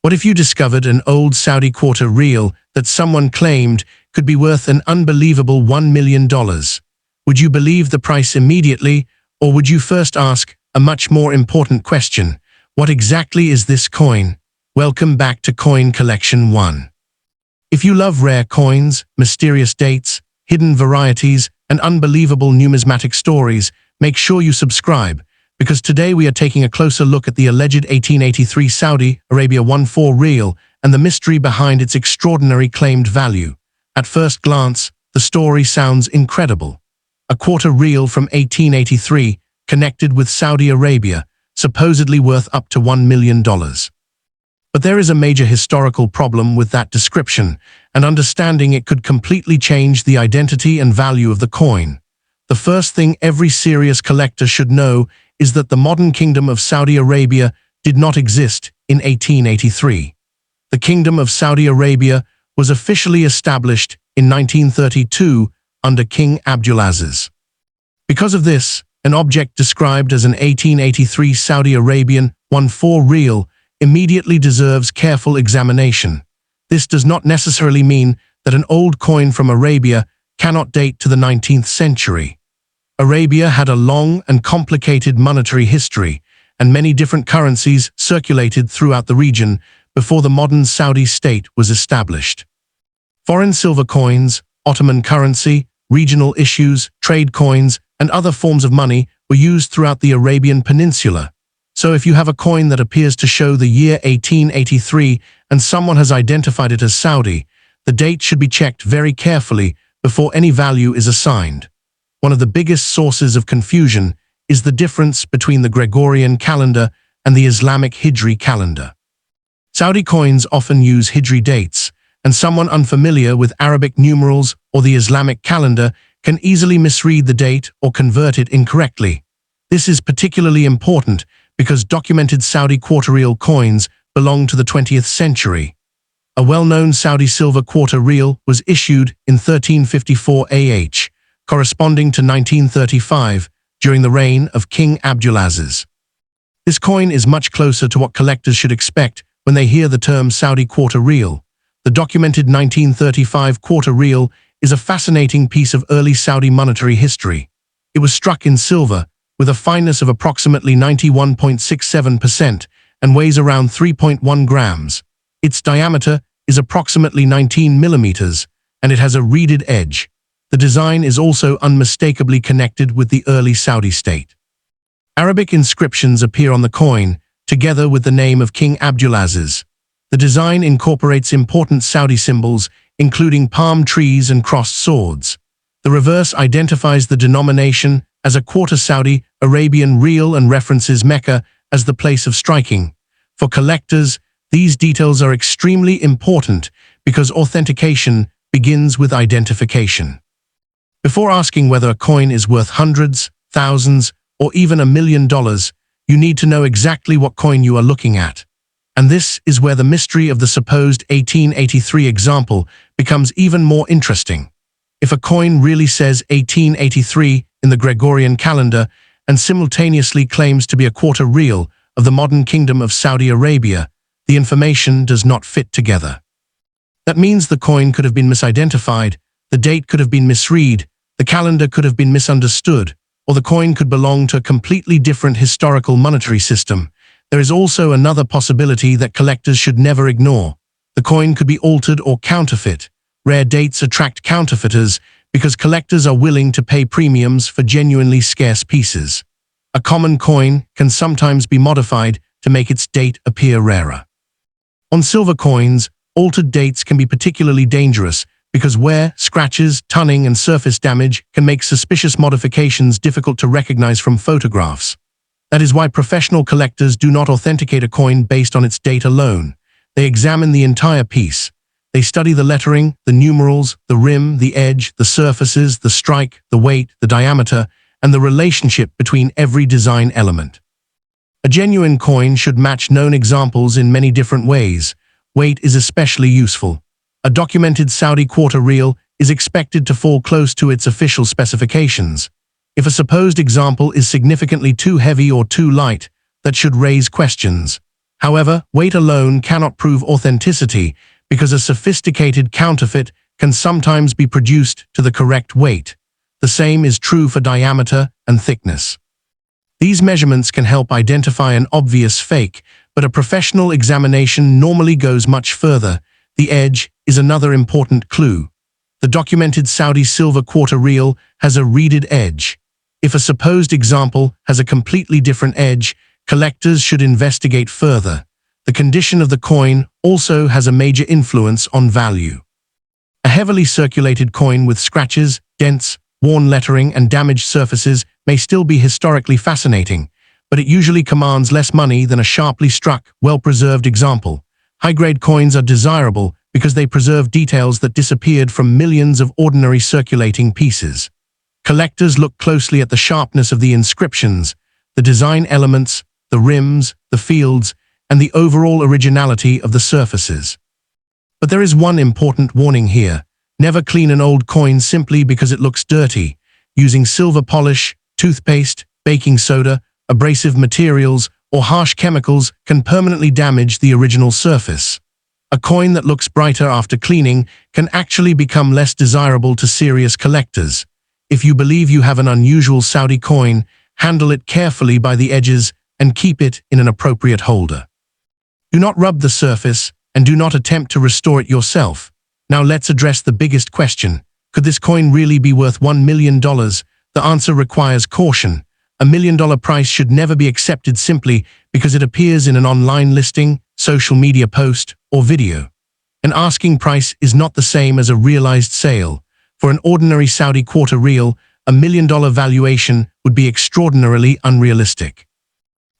What if you discovered an old Saudi quarter riyal that someone claimed could be worth an unbelievable $1 million? Would you believe the price immediately, or would you first ask a much more important question? What exactly is this coin? Welcome back to Coin Collection 1. If you love rare coins, mysterious dates, hidden varieties, and unbelievable numismatic stories, make sure you subscribe, because today we are taking a closer look at the alleged 1883 Saudi Arabia 1/4 riyal and the mystery behind its extraordinary claimed value. At first glance, the story sounds incredible. A quarter riyal from 1883, connected with Saudi Arabia, supposedly worth up to $1 million. But there is a major historical problem with that description, and understanding it could completely change the identity and value of the coin. The first thing every serious collector should know is that the modern Kingdom of Saudi Arabia did not exist in 1883. The Kingdom of Saudi Arabia was officially established in 1932 under King Abdulaziz. Because of this, an object described as an 1883 Saudi Arabian 1/4 riyal immediately deserves careful examination. This does not necessarily mean that an old coin from Arabia cannot date to the 19th century. Arabia had a long and complicated monetary history, and many different currencies circulated throughout the region before the modern Saudi state was established. Foreign silver coins, Ottoman currency, regional issues, trade coins, and other forms of money were used throughout the Arabian Peninsula. So if you have a coin that appears to show the year 1883 and someone has identified it as Saudi, the date should be checked very carefully before any value is assigned. One of the biggest sources of confusion is the difference between the Gregorian calendar and the Islamic Hijri calendar. Saudi coins often use Hijri dates, and someone unfamiliar with Arabic numerals or the Islamic calendar can easily misread the date or convert it incorrectly. This is particularly important because documented Saudi quarter riyal coins belong to the 20th century. A well-known Saudi silver quarter riyal was issued in 1354 AH, corresponding to 1935, during the reign of King Abdulaziz. This coin is much closer to what collectors should expect when they hear the term Saudi quarter riyal. The documented 1935 quarter riyal is a fascinating piece of early Saudi monetary history. It was struck in silver, with a fineness of approximately 91.67% and weighs around 3.1 grams. Its diameter is approximately 19 millimeters, and it has a reeded edge. The design is also unmistakably connected with the early Saudi state. Arabic inscriptions appear on the coin, together with the name of King Abdulaziz. The design incorporates important Saudi symbols, including palm trees and crossed swords. The reverse identifies the denomination as a quarter Saudi Arabian riyal and references Mecca as the place of striking. For collectors, these details are extremely important because authentication begins with identification. Before asking whether a coin is worth hundreds, thousands, or even $1 million, you need to know exactly what coin you are looking at. And this is where the mystery of the supposed 1883 example becomes even more interesting. If a coin really says 1883 in the Gregorian calendar and simultaneously claims to be a quarter riyal of the modern Kingdom of Saudi Arabia, the information does not fit together. That means the coin could have been misidentified, the date could have been misread, the calendar could have been misunderstood, or the coin could belong to a completely different historical monetary system. There is also another possibility that collectors should never ignore. The coin could be altered or counterfeit. Rare dates attract counterfeiters because collectors are willing to pay premiums for genuinely scarce pieces. A common coin can sometimes be modified to make its date appear rarer. On silver coins, altered dates can be particularly dangerous because wear, scratches, tunning, and surface damage can make suspicious modifications difficult to recognize from photographs. That is why professional collectors do not authenticate a coin based on its date alone. They examine the entire piece. They study the lettering, the numerals, the rim, the edge, the surfaces, the strike, the weight, the diameter, and the relationship between every design element. A genuine coin should match known examples in many different ways. Weight is especially useful. A documented Saudi quarter riyal is expected to fall close to its official specifications. If a supposed example is significantly too heavy or too light, that should raise questions. However, weight alone cannot prove authenticity because a sophisticated counterfeit can sometimes be produced to the correct weight. The same is true for diameter and thickness. These measurements can help identify an obvious fake, but a professional examination normally goes much further. The edge is another important clue. The documented Saudi silver quarter real has a reeded edge. If a supposed example has a completely different edge, collectors should investigate further. The condition of the coin also has a major influence on value. A heavily circulated coin with scratches, dents, worn lettering, and damaged surfaces may still be historically fascinating, but it usually commands less money than a sharply struck, well-preserved example. High-grade coins are desirable because they preserve details that disappeared from millions of ordinary circulating pieces. Collectors look closely at the sharpness of the inscriptions, the design elements, the rims, the fields, and the overall originality of the surfaces. But there is one important warning here. Never clean an old coin simply because it looks dirty. Using silver polish, toothpaste, baking soda, abrasive materials, or harsh chemicals can permanently damage the original surface. A coin that looks brighter after cleaning can actually become less desirable to serious collectors. If you believe you have an unusual Saudi coin, handle it carefully by the edges and keep it in an appropriate holder. Do not rub the surface and do not attempt to restore it yourself. Now let's address the biggest question. Could this coin really be worth $1 million? The answer requires caution. $1 million price should never be accepted simply because it appears in an online listing, social media post, or video. An asking price is not the same as a realized sale. For an ordinary Saudi quarter real, $1 million valuation would be extraordinarily unrealistic.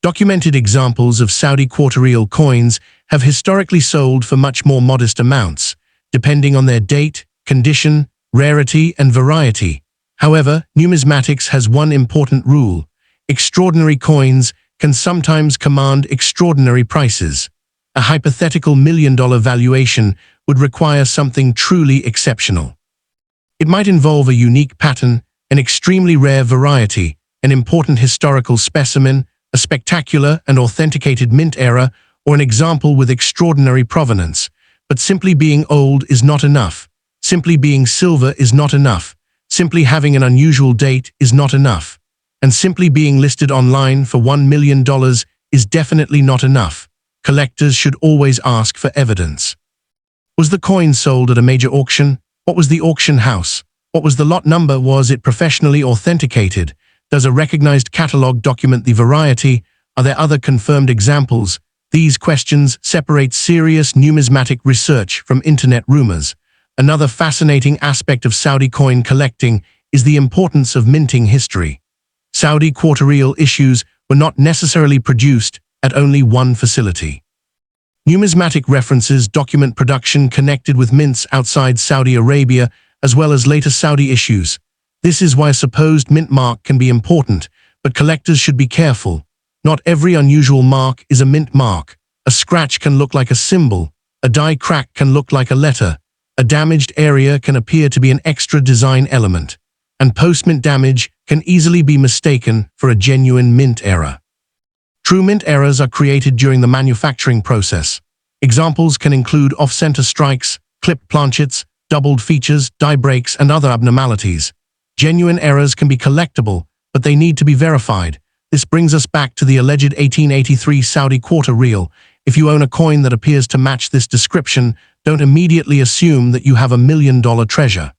Documented examples of Saudi quarter real coins have historically sold for much more modest amounts, depending on their date, condition, rarity, and variety. However, numismatics has one important rule. Extraordinary coins can sometimes command extraordinary prices. A hypothetical $1 million valuation would require something truly exceptional. It might involve a unique pattern, an extremely rare variety, an important historical specimen, a spectacular and authenticated mint era, or an example with extraordinary provenance. But simply being old is not enough. Simply being silver is not enough. Simply having an unusual date is not enough. And simply being listed online for $1 million is definitely not enough. Collectors should always ask for evidence. Was the coin sold at a major auction? What was the auction house? What was the lot number? Was it professionally authenticated? Does a recognized catalog document the variety? Are there other confirmed examples? These questions separate serious numismatic research from internet rumors. Another fascinating aspect of Saudi coin collecting is the importance of minting history. Saudi quarter real issues were not necessarily produced at only one facility. Numismatic references document production connected with mints outside Saudi Arabia, as well as later Saudi issues. This is why a supposed mint mark can be important, but collectors should be careful. Not every unusual mark is a mint mark. A scratch can look like a symbol. A die crack can look like a letter. A damaged area can appear to be an extra design element. And post-mint damage can easily be mistaken for a genuine mint error. True mint errors are created during the manufacturing process. Examples can include off-center strikes, clipped planchets, doubled features, die breaks, and other abnormalities. Genuine errors can be collectible, but they need to be verified. This brings us back to the alleged 1883 Saudi quarter real. If you own a coin that appears to match this description, don't immediately assume that you have $1 million treasure.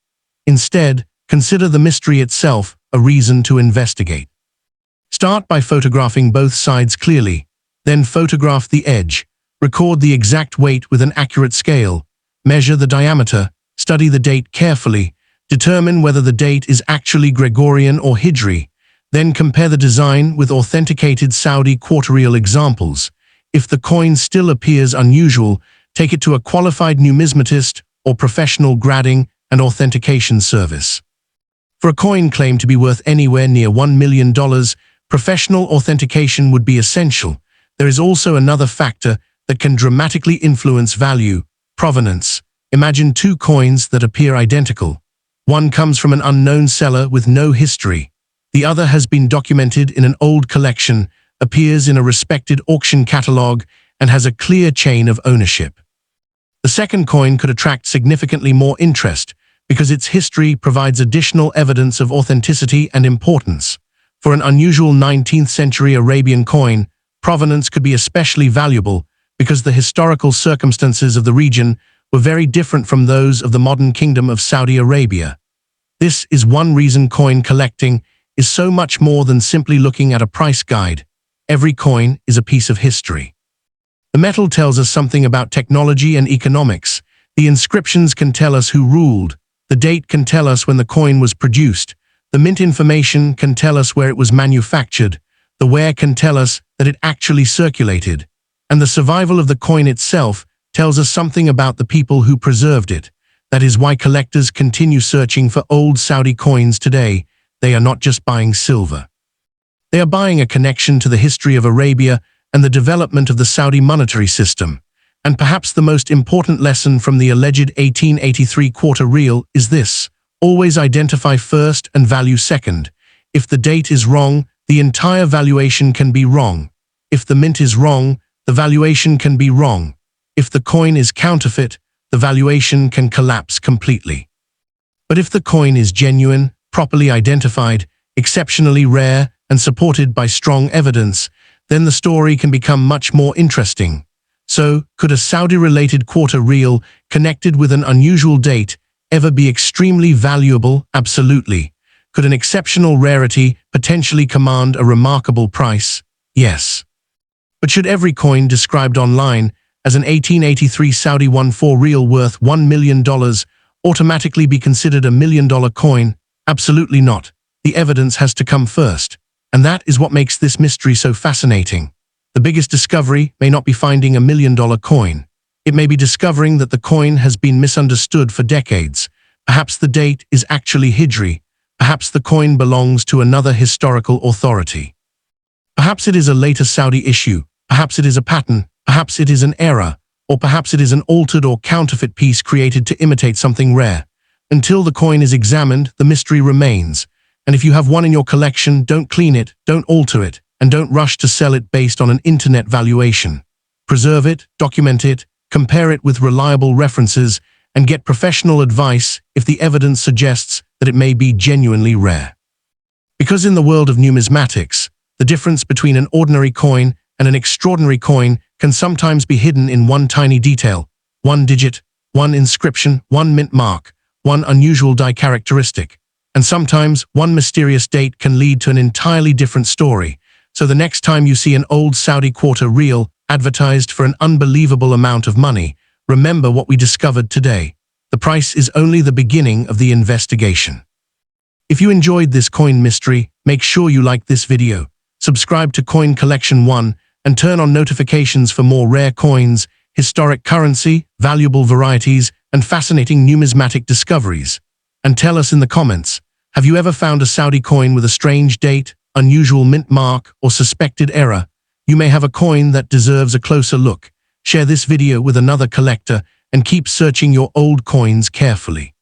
Instead, consider the mystery itself a reason to investigate. Start by photographing both sides clearly. Then photograph the edge. Record the exact weight with an accurate scale. Measure the diameter. Study the date carefully. Determine whether the date is actually Gregorian or Hijri. Then compare the design with authenticated Saudi quarter real examples. If the coin still appears unusual, take it to a qualified numismatist or professional grading and authentication service. For a coin claimed to be worth anywhere near $1 million, professional authentication would be essential. There is also another factor that can dramatically influence value: provenance. Imagine two coins that appear identical. One comes from an unknown seller with no history. The other has been documented in an old collection, appears in a respected auction catalog, and has a clear chain of ownership. The second coin could attract significantly more interest because its history provides additional evidence of authenticity and importance. For an unusual 19th century Arabian coin, provenance could be especially valuable because the historical circumstances of the region were very different from those of the modern Kingdom of Saudi Arabia. This is one reason coin collecting is so much more than simply looking at a price guide. Every coin is a piece of history. The metal tells us something about technology and economics. The inscriptions can tell us who ruled. The date can tell us when the coin was produced. The mint information can tell us where it was manufactured. The wear can tell us that it actually circulated. And the survival of the coin itself tells us something about the people who preserved it. That is why collectors continue searching for old Saudi coins today. They are not just buying silver. They are buying a connection to the history of Arabia and the development of the Saudi monetary system. And perhaps the most important lesson from the alleged 1883 quarter real is this: always identify first and value second. If the date is wrong, the entire valuation can be wrong. If the mint is wrong, the valuation can be wrong. If the coin is counterfeit, the valuation can collapse completely. But if the coin is genuine, properly identified, exceptionally rare, and supported by strong evidence, then the story can become much more interesting. So, could a Saudi-related quarter real connected with an unusual date ever be extremely valuable? Absolutely. Could an exceptional rarity potentially command a remarkable price? Yes. But should every coin described online as an 1883 Saudi 1/4 real worth $1 million automatically be considered a $1 million coin? Absolutely not. The evidence has to come first. And that is what makes this mystery so fascinating. The biggest discovery may not be finding a $1 million coin. It may be discovering that the coin has been misunderstood for decades. Perhaps the date is actually Hijri. Perhaps the coin belongs to another historical authority. Perhaps it is a later Saudi issue. Perhaps it is a pattern. Perhaps it is an error. Or perhaps it is an altered or counterfeit piece created to imitate something rare. Until the coin is examined, the mystery remains. And if you have one in your collection, don't clean it, don't alter it, and don't rush to sell it based on an internet valuation. Preserve it, document it, compare it with reliable references, and get professional advice if the evidence suggests that it may be genuinely rare. Because in the world of numismatics, the difference between an ordinary coin and an extraordinary coin can sometimes be hidden in one tiny detail, one digit, one inscription, one mint mark, one unusual die characteristic. And sometimes one mysterious date can lead to an entirely different story. So the next time you see an old Saudi quarter real advertised for an unbelievable amount of money, remember what we discovered today. The price is only the beginning of the investigation. If you enjoyed this coin mystery, make sure you like this video, subscribe to Coin Collection 1, and turn on notifications for more rare coins, historic currency, valuable varieties, and fascinating numismatic discoveries. And tell us in the comments, have you ever found a Saudi coin with a strange date, unusual mint mark, or suspected error? You may have a coin that deserves a closer look. Share this video with another collector and keep searching your old coins carefully.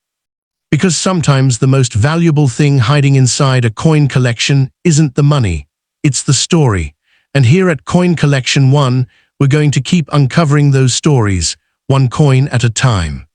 Because sometimes the most valuable thing hiding inside a coin collection isn't the money, it's the story. And here at Coin Collection 1, we're going to keep uncovering those stories, one coin at a time.